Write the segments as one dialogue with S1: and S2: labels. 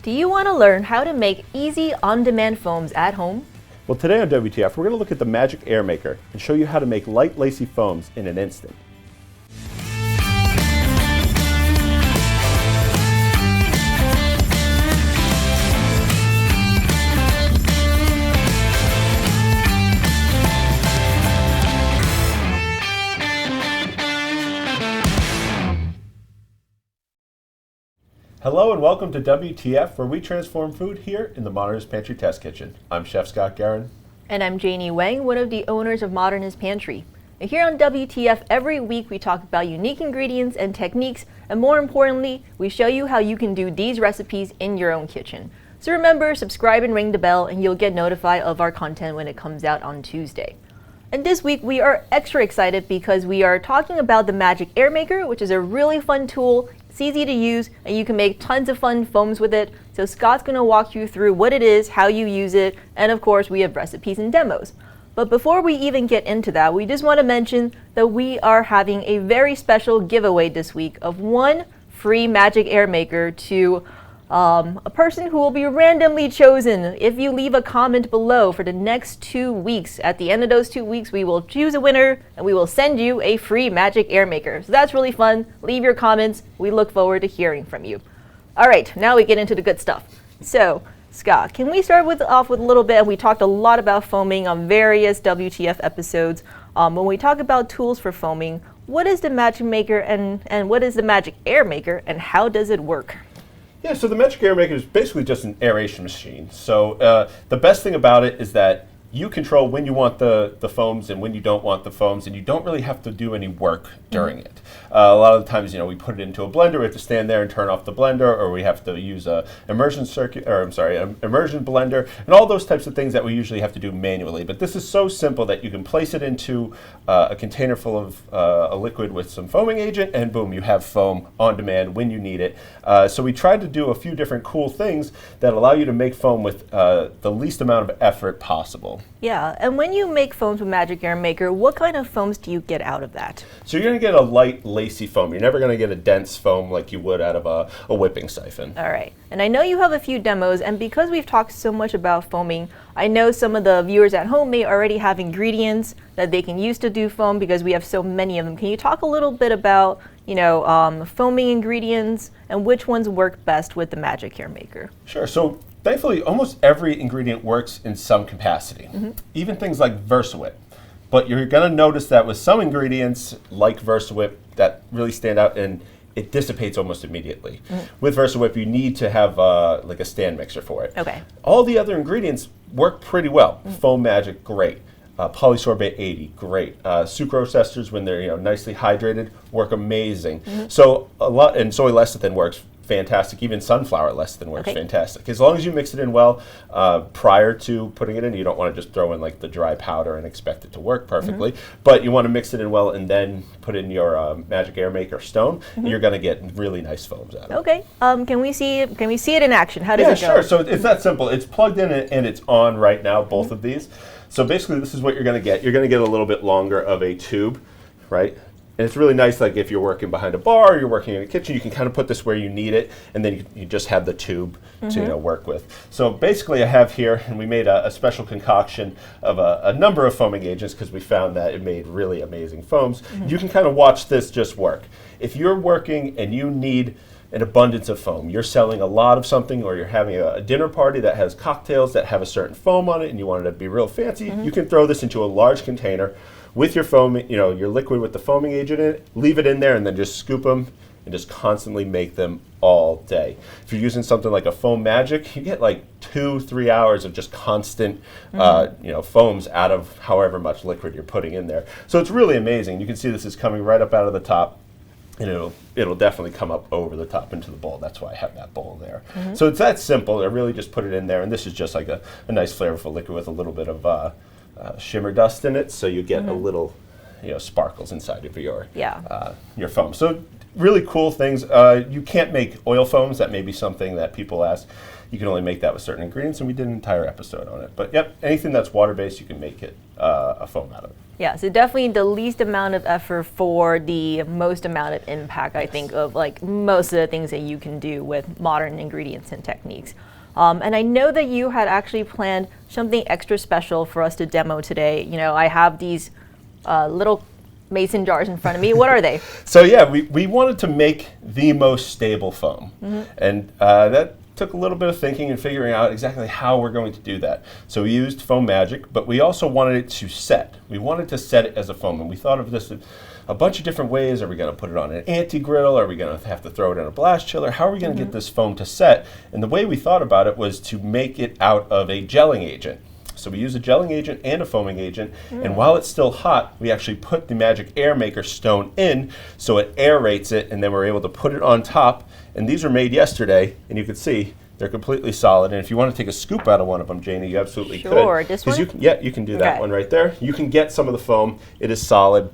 S1: Do you want to learn how to make easy on-demand foams at home?
S2: Well, today on WTF, we're going to look at the Magic Air Maker and show you how to make light, lacy foams in an instant. Hello and welcome to WTF, where we transform food here in the Modernist Pantry Test Kitchen. I'm Chef Scott Guerin.
S1: And I'm Janie Wang, one of the owners of Modernist Pantry. And here on WTF, every week we talk about unique ingredients and techniques, and more importantly, we show you how you can do these recipes in your own kitchen. So remember, subscribe and ring the bell, and you'll get notified of our content when it comes out on Tuesday. And this week we are extra excited because we are talking about the Magic Air Maker, which is a really fun tool. It's easy to use and you can make tons of fun foams with it. So Scott's going to walk you through what it is, how you use it, and of course we have recipes and demos. But before we even get into that, we just want to mention that we are having a very special giveaway this week of one free Magic Air Maker to a person who will be randomly chosen. If you leave a comment below for the next 2 weeks, at the end of those 2 weeks, we will choose a winner and we will send you a free Magic Air Maker. So that's really fun. Leave your comments. We look forward to hearing from you. All right, now we get into the good stuff. So, Scott, can we start off with a little bit? We talked a lot about foaming on various WTF episodes. When we talk about tools for foaming, what is the Magic Maker and what is the Magic Air Maker and how does it work?
S2: Yeah, so the Magic Air Maker is basically just an aeration machine. So the best thing about it is that you control when you want the foams and when you don't want the foams, and you don't really have to do any work during it. A lot of the times, we put it into a blender, we have to stand there and turn off the blender, or we have to use an immersion blender, and all those types of things that we usually have to do manually. But this is so simple that you can place it into a container full of a liquid with some foaming agent, and boom, you have foam on demand when you need it. So we tried to do a few different cool things that allow you to make foam with the least amount of effort possible.
S1: Yeah, and when you make foams with Magic Air Maker, what kind of foams do you get out of that?
S2: So you're going to get a light, lacy foam. You're never going to get a dense foam like you would out of a whipping siphon.
S1: All right, and I know you have a few demos, and because we've talked so much about foaming, I know some of the viewers at home may already have ingredients that they can use to do foam because we have so many of them. Can you talk a little bit about, foaming ingredients and which ones work best with the Magic Air Maker?
S2: Sure. So thankfully, almost every ingredient works in some capacity, even things like VersaWhip. But you're going to notice that with some ingredients, like VersaWhip, that really stand out and it dissipates almost immediately. With VersaWhip, you need to have like a stand mixer for it.
S1: Okay.
S2: All the other ingredients work pretty well. Foam Magic, great. Polysorbate 80, great. Sucrose Esters, when they're nicely hydrated, work amazing. So a lot, and soy lecithin works fantastic. Even sunflower lecithin works fantastic. As long as you mix it in well prior to putting it in. You don't want to just throw in like the dry powder and expect it to work perfectly. But you want to mix it in well and then put in your Magic Air Maker stone. And you're going to get really nice foams out of it.
S1: Okay. Can we see it in action? How does it go?
S2: Yeah, sure. So it's that simple. It's plugged in and it's on right now, both of these. So basically this is what you're going to get. You're going to get a little bit longer of a tube, right? And it's really nice, like if you're working behind a bar or you're working in a kitchen, you can kind of put this where you need it, and then you just have the tube to work with. So basically I have here, and we made a special concoction of a number of foaming agents because we found that it made really amazing foams. You can kind of watch this just work. If you're working and you need an abundance of foam, you're selling a lot of something, or you're having a dinner party that has cocktails that have a certain foam on it and you want it to be real fancy, you can throw this into a large container with your foam, your liquid with the foaming agent in it, leave it in there and then just scoop them and just constantly make them all day. If you're using something like a Foam Magic, you get like 2-3 hours of just constant foams out of however much liquid you're putting in there. So it's really amazing. You can see this is coming right up out of the top, and it'll definitely come up over the top into the bowl. That's why I have that bowl there. So it's that simple. I really just put it in there, and this is just like a nice flavorful liquid with a little bit of shimmer dust in it, so you get a little sparkles inside of your foam. So really cool things. You can't make oil foams. That may be something that people ask. You can only make that with certain ingredients, and we did an entire episode on it. But yep, anything that's water-based, you can make it a foam out of it.
S1: Yeah, so definitely the least amount of effort for the most amount of impact, I think, of like most of the things that you can do with modern ingredients and techniques. And I know that you had actually planned something extra special for us to demo today. You know, I have these little mason jars in front of me. What are they?
S2: So yeah, we wanted to make the most stable foam. And that took a little bit of thinking and figuring out exactly how we're going to do that. So we used foam magic, but we also wanted it to set. We wanted to set it as a foam, and we thought of this a bunch of different ways. Are we going to put it on an anti-griddle? Are we going to have to throw it in a blast chiller? How are we going to get this foam to set? And the way we thought about it was to make it out of a gelling agent. So we use a gelling agent and a foaming agent, and while it's still hot, we actually put the magic air maker stone in so it aerates it, and then we're able to put it on top. And these were made yesterday, and you can see they're completely solid. And if you want to take a scoop out of one of them, Janie, you absolutely could.
S1: Sure, this one?
S2: You can do that one right there. You can get some of the foam. It is solid.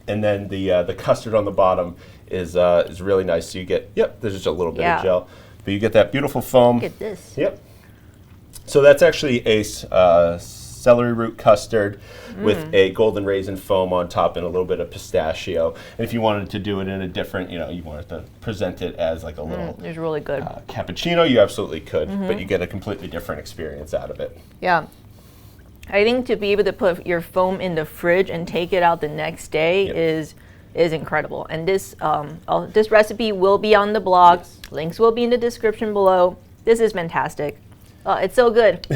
S2: And then the custard on the bottom is really nice. So you get, there's just a little bit of gel. But you get that beautiful foam.
S1: Look at this.
S2: Yep. So that's actually a celery root custard with a golden raisin foam on top and a little bit of pistachio. And if you wanted to do it in a different, you wanted to present it as like a little
S1: it's really good.
S2: cappuccino, you absolutely could, but you get a completely different experience out of it.
S1: Yeah. I think to be able to put your foam in the fridge and take it out the next day is incredible. And this this recipe will be on the blog. Links will be in the description below. This is fantastic. It's so good.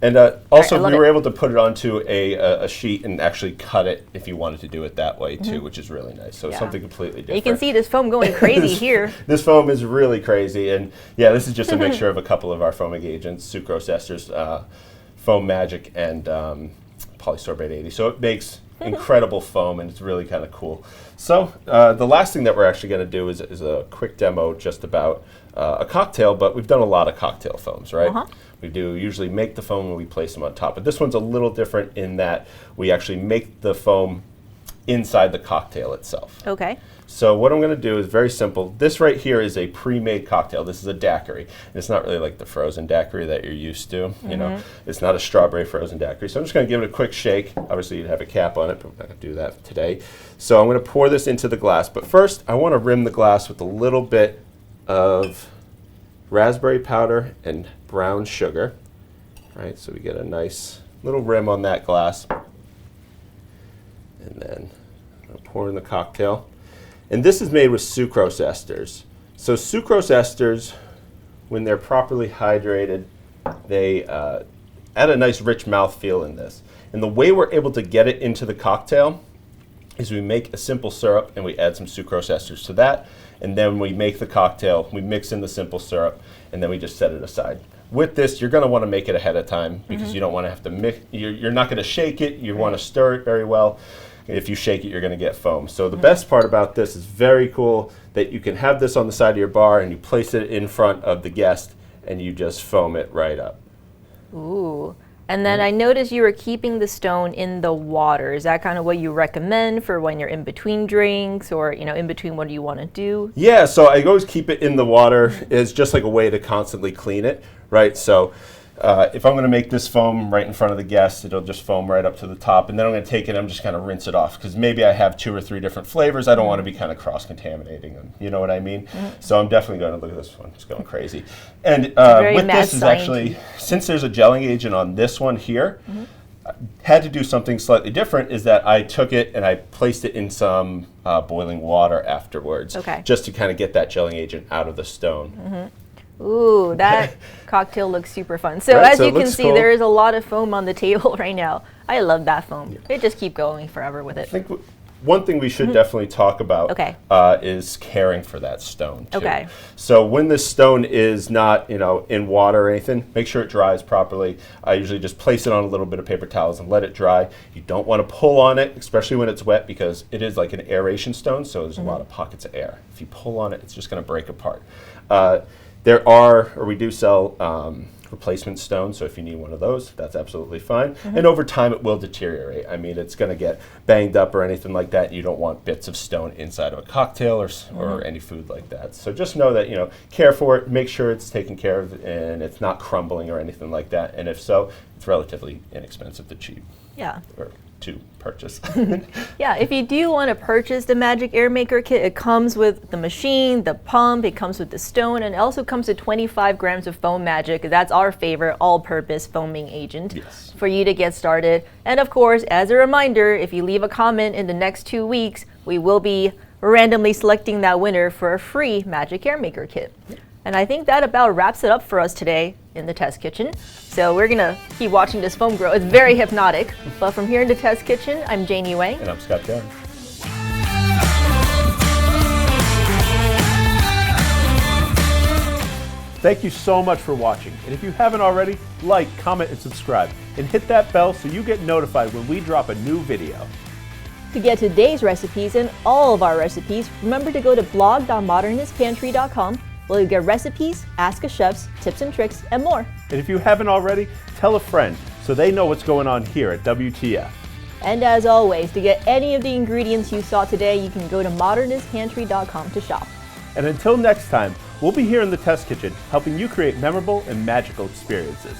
S2: And also, we were able to put it onto a sheet and actually cut it if you wanted to do it that way too, which is really nice. So it's something completely different.
S1: You can see this foam going crazy here.
S2: This foam is really crazy, and yeah, this is just a mixture of a couple of our foaming agents: Sucrose Esters, Foam Magic, and Polysorbate 80. So it makes incredible foam, and it's really kind of cool. So the last thing that we're actually going to do is a quick demo just about a cocktail, but we've done a lot of cocktail foams, right? We do usually make the foam and we place them on top, but this one's a little different in that we actually make the foam inside the cocktail itself.
S1: Okay.
S2: So what I'm going to do is very simple. This right here is a pre-made cocktail. This is a daiquiri. And it's not really like the frozen daiquiri that you're used to. You know, it's not a strawberry frozen daiquiri. So I'm just going to give it a quick shake. Obviously, you'd have a cap on it, but we're not going to do that today. So I'm going to pour this into the glass. But first, I want to rim the glass with a little bit of raspberry powder and brown sugar. Right, so we get a nice little rim on that glass. And then I'm going to pour in the cocktail. And this is made with sucrose esters. So sucrose esters, when they're properly hydrated, they add a nice rich mouthfeel in this. And the way we're able to get it into the cocktail is we make a simple syrup and we add some sucrose esters to that. And then we make the cocktail, we mix in the simple syrup, and then we just set it aside. With this, you're going to want to make it ahead of time because you don't want to have to mix. You're not going to shake it. You want to stir it very well. If you shake it, you're going to get foam. So the best part about this is very cool that you can have this on the side of your bar and you place it in front of the guest and you just foam it right up.
S1: Ooh. And then I noticed you were keeping the stone in the water. Is that kind of what you recommend for when you're in between drinks or, in between what do you want to do? Yeah,
S2: so I always keep it in the water. It's just like a way to constantly clean it, right? So if I'm going to make this foam right in front of the guest, it'll just foam right up to the top. And then I'm going to take it and I'm just kind of rinse it off because maybe I have 2 or 3 different flavors. I don't want to be kind of cross-contaminating them. You know what I mean? So I'm definitely going to look at this one. It's going crazy. And with this is actually, since there's a gelling agent on this one here, I had to do something slightly different is that I took it and I placed it in some boiling water afterwards just to kind of get that gelling agent out of the stone.
S1: Ooh, that cocktail looks super fun. So as you can see, there is a lot of foam on the table right now. I love that foam. They just keep going forever with it.
S2: I think one thing we should definitely talk about is caring for that stone too. So when this stone is not, in water or anything, make sure it dries properly. I usually just place it on a little bit of paper towels and let it dry. You don't want to pull on it, especially when it's wet, because it is like an aeration stone, so there's a lot of pockets of air. If you pull on it, it's just going to break apart. We do sell replacement stones, so if you need one of those, that's absolutely fine. And over time, it will deteriorate. I mean, it's going to get banged up or anything like that. You don't want bits of stone inside of a cocktail or any food like that. So just know that, care for it, make sure it's taken care of, and it's not crumbling or anything like that. And if so, it's relatively inexpensive to cheap.
S1: Yeah.
S2: Or to purchase.
S1: Yeah, if you do want to purchase the Magic Air Maker kit, it comes with the machine, the pump, it comes with the stone, and it also comes with 25 grams of foam magic. That's our favorite all-purpose foaming agent for you to get started. And of course, as a reminder, if you leave a comment in the next 2 weeks, we will be randomly selecting that winner for a free Magic Air Maker kit. And I think that about wraps it up for us today in the test kitchen. So we're gonna keep watching this foam grow. It's very hypnotic. But from here in the test kitchen, I'm Janie Wang.
S2: And I'm Scott Jones. Thank you so much for watching. And if you haven't already, like, comment, and subscribe. And hit that bell so you get notified when we drop a new video.
S1: To get today's recipes and all of our recipes, remember to go to blog.modernistpantry.com where you get recipes, ask a chefs, tips and tricks, and more.
S2: And if you haven't already, tell a friend so they know what's going on here at WTF.
S1: And as always, to get any of the ingredients you saw today, you can go to modernistpantry.com to shop.
S2: And until next time, we'll be here in the test kitchen helping you create memorable and magical experiences.